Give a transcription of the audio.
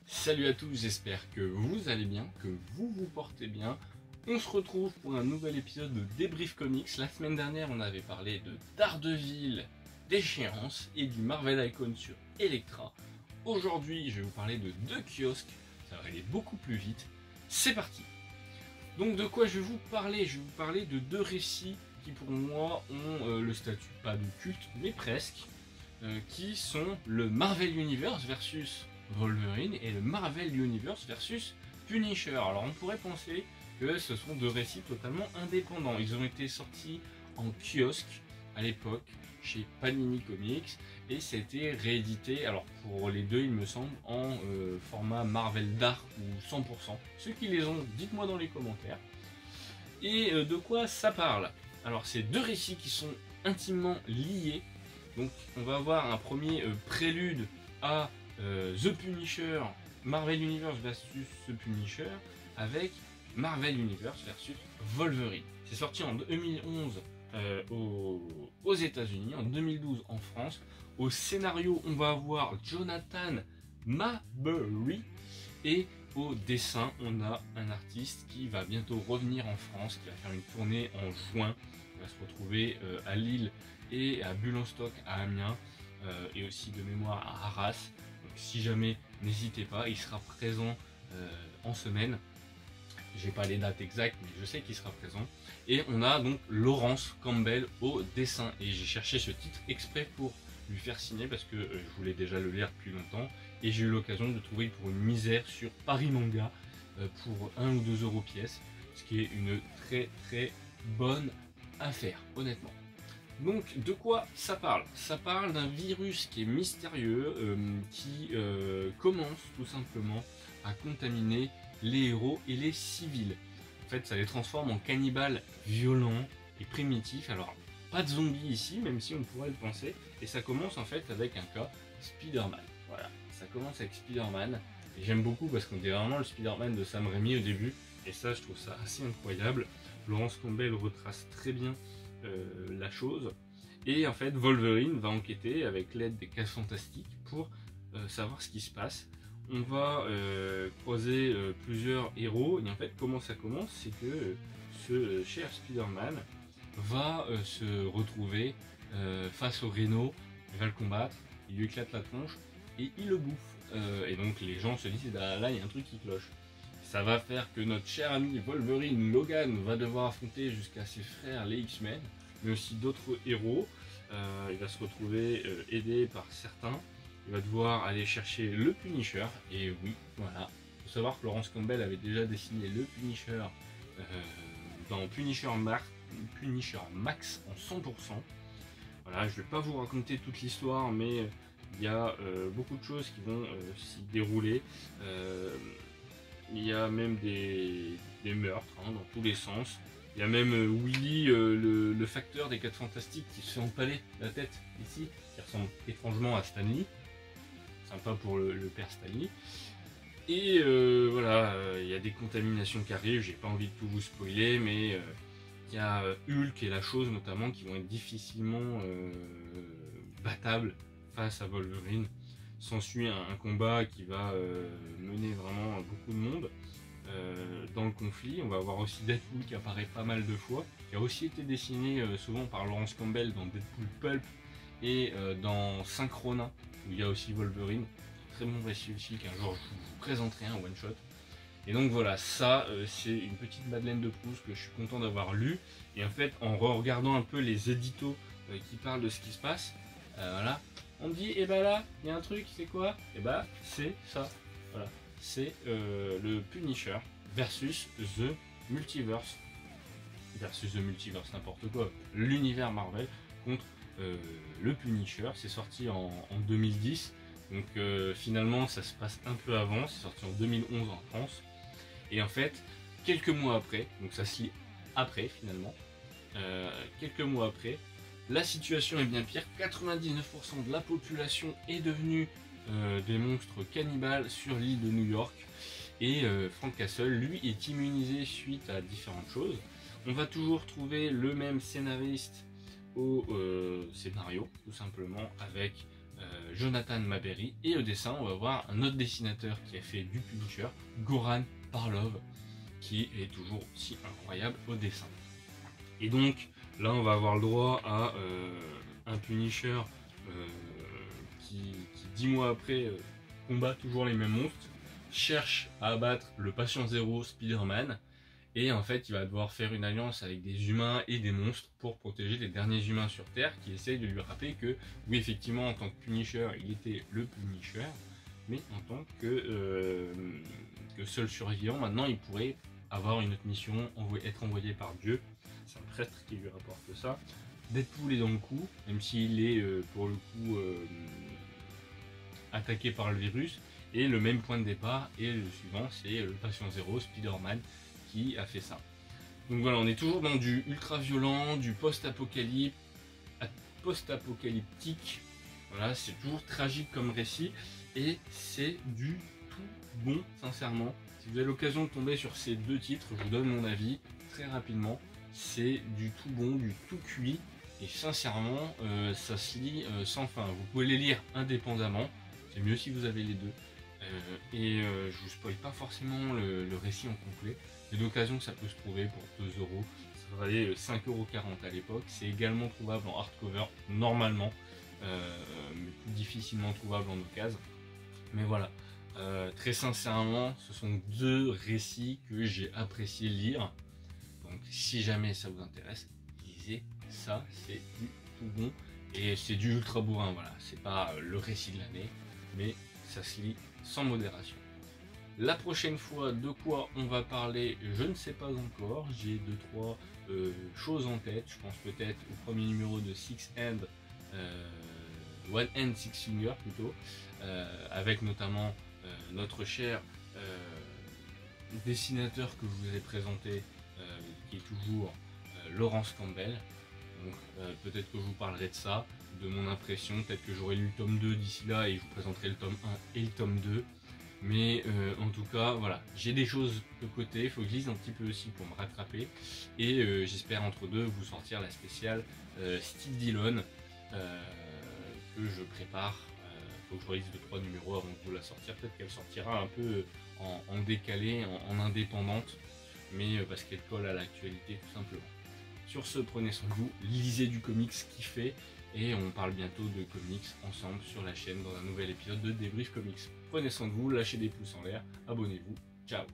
Salut à tous, j'espère que vous allez bien, que vous vous portez bien. On se retrouve pour un nouvel épisode de Débrief Comics. La semaine dernière, on avait parlé de Daredevil, d'Échéance et du Marvel Icon sur Elektra. Aujourd'hui, je vais vous parler de deux kiosques, ça va aller beaucoup plus vite. C'est parti. Donc de quoi je vais vous parler? Je vais vous parler de deux récits qui pour moi ont le statut, pas de culte, mais presque, qui sont le Marvel Universe versus Wolverine et le Marvel Universe versus Punisher. Alors on pourrait penser que ce sont deux récits totalement indépendants. Ils ont été sortis en kiosque à l'époque chez Panini Comics et c'était réédité, alors pour les deux il me semble, en format Marvel Dark ou 100%. Ceux qui les ont, dites-moi dans les commentaires. Et de quoi ça parle? Alors c'est deux récits qui sont intimement liés. Donc on va avoir un premier prélude à The Punisher, Marvel Universe versus The Punisher, avec Marvel Universe versus Wolverine. C'est sorti en 2011 aux États-Unis, en 2012 en France. Au scénario, on va avoir Jonathan Maberry et au dessin, on a un artiste qui va bientôt revenir en France, qui va faire une tournée en juin. Il va se retrouver à Lille et à Bulle-en-Stock à Amiens et aussi de mémoire à Arras. Donc, si jamais, n'hésitez pas, il sera présent en semaine. J'ai pas les dates exactes, mais je sais qu'il sera présent. Et on a donc Laurence Campbell au dessin. Et j'ai cherché ce titre exprès pour lui faire signer parce que je voulais déjà le lire depuis longtemps. Et j'ai eu l'occasion de le trouver pour une misère sur Paris Manga pour 1 ou 2 euros pièce. Ce qui est une très bonne affaire, honnêtement. Donc de quoi ça parle? Ça parle d'un virus qui est mystérieux, qui commence tout simplement à contaminer les héros et les civils. En fait ça les transforme en cannibales violents et primitifs. Alors pas de zombies ici, même si on pourrait le penser. Et ça commence en fait avec un cas Spider-Man. Voilà, ça commence avec Spider-Man. Et j'aime beaucoup parce qu'on dirait vraiment le Spider-Man de Sam Raimi au début. Et ça je trouve ça assez incroyable. Laurence Campbell retrace très bien la chose. Et en fait Wolverine va enquêter avec l'aide des 4 Fantastiques pour savoir ce qui se passe. On va croiser plusieurs héros et en fait comment ça commence, c'est que ce cher Spider-Man va se retrouver face au Rhino, il va le combattre, il lui éclate la tronche et il le bouffe. Et donc les gens se disent bah, là il y a un truc qui cloche. Ça va faire que notre cher ami Wolverine Logan va devoir affronter jusqu'à ses frères les X-Men, mais aussi d'autres héros. Il va se retrouver aidé par certains. Il va devoir aller chercher le Punisher. Et oui, voilà. Il faut savoir que Laurence Campbell avait déjà dessiné le Punisher dans Punisher Max en 100%. Voilà, je ne vais pas vous raconter toute l'histoire, mais il y a beaucoup de choses qui vont s'y dérouler. Il y a même des meurtres dans tous les sens. Il y a même Willy, le facteur des 4 Fantastiques, qui se fait empaler la tête ici, qui ressemble étrangement à Stanley. Sympa pour le père Stanley. Et voilà, il y a des contaminations qui arrivent, j'ai pas envie de tout vous spoiler, mais il y a Hulk et la Chose notamment qui vont être difficilement battables face à Wolverine. S'ensuit un combat qui va mener vraiment beaucoup de monde dans le conflit. On va avoir aussi Deadpool qui apparaît pas mal de fois, qui a aussi été dessiné souvent par Laurence Campbell dans Deadpool Pulp et dans Synchrona où il y a aussi Wolverine. Très bon récit aussi qu'un jour je vous présenterai un one shot. Et donc voilà, ça c'est une petite Madeleine de Proust que je suis content d'avoir lu. Et en fait en regardant un peu les éditos qui parlent de ce qui se passe, voilà, on me dit et bah là il y a un truc, c'est quoi? Et bah c'est ça, voilà, c'est le Punisher versus The Multiverse n'importe quoi, l'univers Marvel contre le Punisher. C'est sorti en 2010, donc finalement ça se passe un peu avant, c'est sorti en 2011 en France. Et en fait quelques mois après, donc ça se lit après finalement, quelques mois après, la situation est bien pire. 99% de la population est devenue des monstres cannibales sur l'île de New York. Et Frank Castle, lui, est immunisé suite à différentes choses. On va toujours trouver le même scénariste au scénario, tout simplement, avec Jonathan Maberry, et au dessin on va voir un autre dessinateur qui a fait du Punisher, Goran Parlov, qui est toujours aussi incroyable au dessin. Et donc là on va avoir le droit à un Punisher qui 10 mois après combat toujours les mêmes monstres, cherche à abattre le patient zéro Spider-Man, et en fait il va devoir faire une alliance avec des humains et des monstres pour protéger les derniers humains sur Terre, qui essayent de lui rappeler que oui effectivement en tant que Punisher il était le Punisher, mais en tant que seul survivant maintenant il pourrait avoir une autre mission, être envoyé par Dieu. C'est un prêtre qui lui rapporte ça. Deadpool est dans le coup, même s'il est pour le coup attaqué par le virus, et le même point de départ, et le suivant c'est le patient zéro, Spider-Man, qui a fait ça. Donc voilà, on est toujours dans du ultra violent, du post-apocalyptique, voilà, c'est toujours tragique comme récit, et c'est du tout bon, sincèrement. Si vous avez l'occasion de tomber sur ces deux titres, je vous donne mon avis très rapidement. C'est du tout bon, du tout cuit, et sincèrement, ça se lit sans fin. Vous pouvez les lire indépendamment, c'est mieux si vous avez les deux. Je vous spoil pas forcément le récit en complet. C'est l'occasion que ça peut se trouver pour 2 euros. Ça valait 5,40 € à l'époque. C'est également trouvable en hardcover normalement, mais plus difficilement trouvable en occasion. Mais voilà, très sincèrement, ce sont deux récits que j'ai apprécié lire. Donc si jamais ça vous intéresse, lisez ça, c'est du tout bon. Et c'est du ultra bourrin, voilà. C'est pas le récit de l'année, mais ça se lit sans modération. La prochaine fois, de quoi on va parler, je ne sais pas encore. J'ai 2-3 choses en tête. Je pense peut-être au premier numéro de Six Hand, One Hand Six Finger plutôt, avec notamment notre cher dessinateur que je vous ai présenté, qui est toujours Laurence Campbell. Donc peut-être que je vous parlerai de ça, de mon impression. Peut-être que j'aurai lu le tome 2 d'ici là et je vous présenterai le tome 1 et le tome 2. Mais en tout cas, voilà, j'ai des choses de côté, il faut que je lise un petit peu aussi pour me rattraper. Et j'espère entre deux vous sortir la spéciale Steve Dillon que je prépare. Faut que je relise 2-3 numéros avant de vous la sortir. Peut-être qu'elle sortira un peu en décalé, en indépendante, mais parce qu'elle colle à l'actualité tout simplement. Sur ce, prenez soin de vous, lisez du comics, kiffez, et on parle bientôt de comics ensemble sur la chaîne dans un nouvel épisode de Débrief Comics. Prenez soin de vous, lâchez des pouces en l'air, abonnez-vous, ciao.